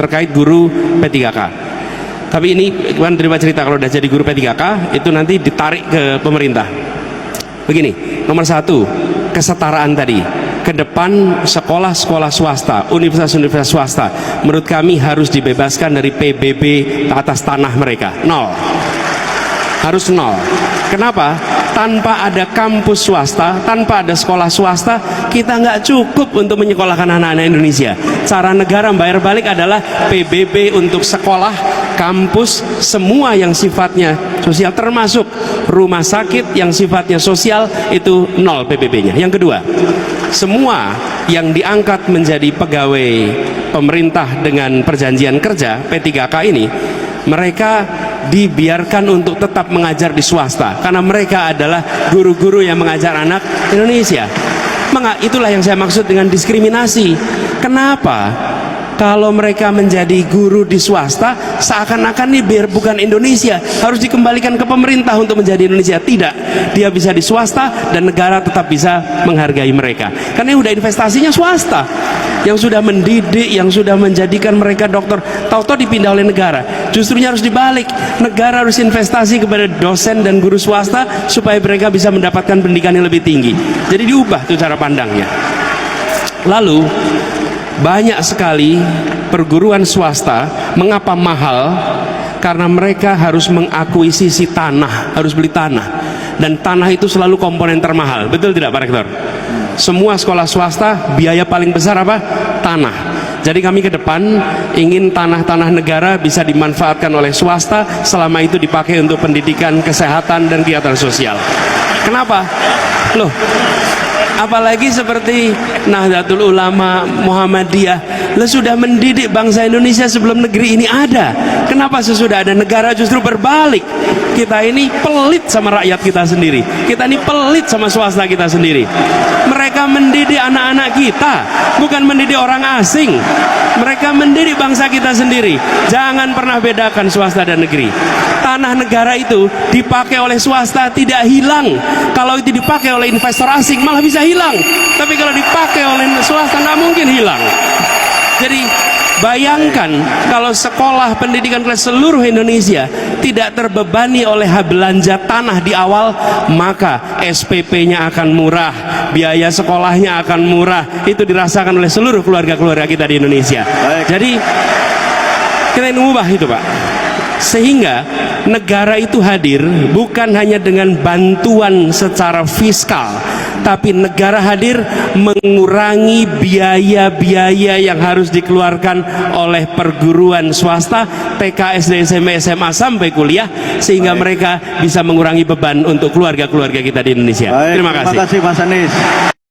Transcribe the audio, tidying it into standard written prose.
terkait guru P3K. Tapi ini kan terima cerita, kalau udah jadi guru P3K itu nanti ditarik ke pemerintah. Begini, nomor satu, kesetaraan tadi. Ke depan sekolah-sekolah swasta, universitas-universitas swasta, menurut kami harus dibebaskan dari PBB atas tanah mereka. Nol. Harus nol. Kenapa? Tanpa ada kampus swasta, tanpa ada sekolah swasta, kita nggak cukup untuk menyekolahkan anak-anak Indonesia. Cara negara membayar balik adalah PBB untuk sekolah, kampus, semua yang sifatnya sosial, termasuk rumah sakit yang sifatnya sosial, itu nol PBB-nya. Yang kedua, semua yang diangkat menjadi pegawai pemerintah dengan perjanjian kerja P3K ini, mereka dibiarkan untuk tetap mengajar di swasta karena mereka adalah guru-guru yang mengajar anak Indonesia. Itulah yang saya maksud dengan diskriminasi. Kenapa? Kalau mereka menjadi guru di swasta, seakan-akan ini biar bukan Indonesia, harus dikembalikan ke pemerintah untuk menjadi Indonesia. Tidak, dia bisa di swasta dan negara tetap bisa menghargai mereka. Karena udah investasinya swasta, yang sudah mendidik, yang sudah menjadikan mereka dokter, tahu-tahu dipindah oleh negara. Justrunya harus dibalik, negara harus investasi kepada dosen dan guru swasta supaya mereka bisa mendapatkan pendidikan yang lebih tinggi. Jadi diubah tuh cara pandangnya. Lalu banyak sekali perguruan swasta, mengapa mahal? Karena mereka harus mengakuisisi tanah, harus beli tanah, dan tanah itu selalu komponen termahal. Betul tidak Pak Rektor? Semua sekolah swasta biaya paling besar apa? Tanah. Jadi kami ke depan ingin tanah-tanah negara bisa dimanfaatkan oleh swasta, selama itu dipakai untuk pendidikan, kesehatan, dan kegiatan sosial. Kenapa? Loh, apalagi seperti Nahdlatul Ulama, Muhammadiyah, sudah mendidik bangsa Indonesia sebelum negeri ini ada. Kenapa sesudah ada negara justru berbalik? Kita ini pelit sama rakyat kita sendiri, kita ini pelit sama swasta kita sendiri. Mereka mendidik anak-anak kita, bukan mendidik orang asing. Mereka mendidik bangsa kita sendiri. Jangan pernah bedakan swasta dan negeri. Tanah negara itu dipakai oleh swasta tidak hilang. Kalau itu dipakai oleh investor asing malah bisa hilang. Tapi kalau dipakai oleh swasta nggak mungkin hilang. Jadi bayangkan kalau sekolah pendidikan kelas seluruh Indonesia tidak terbebani oleh belanja tanah di awal, maka SPP-nya akan murah, biaya sekolahnya akan murah. Itu dirasakan oleh seluruh keluarga-keluarga kita di Indonesia. Baik. Jadi kita ingin mengubah itu Pak, sehingga negara itu hadir bukan hanya dengan bantuan secara fiskal, tapi negara hadir mengurangi biaya-biaya yang harus dikeluarkan oleh perguruan swasta, TK, SD, SMP, SMA sampai kuliah, sehingga mereka bisa mengurangi beban untuk keluarga-keluarga kita di Indonesia. Baik, terima kasih. Terima kasih Mas Anies.